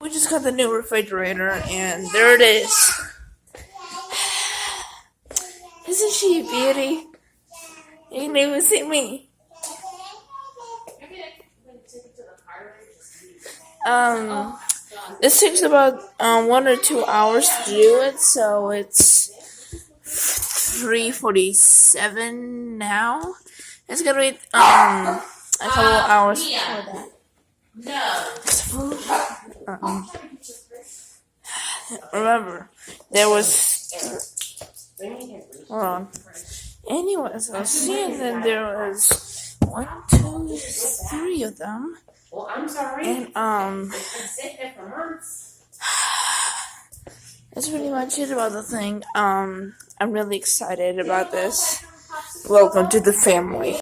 We just got the new refrigerator, and there it is. Isn't she a beauty? You didn't even see me. This takes about 1 or 2 hours to do it, so it's 3:47 now. It's gonna be a couple of hours before that. Remember, there was. Hold on. Anyways, I was seeing that there was 1, 2, 3 of them. Well, I'm sorry. And I've been sick there for months. That's pretty much it about the thing. I'm really excited about this. Welcome to the family.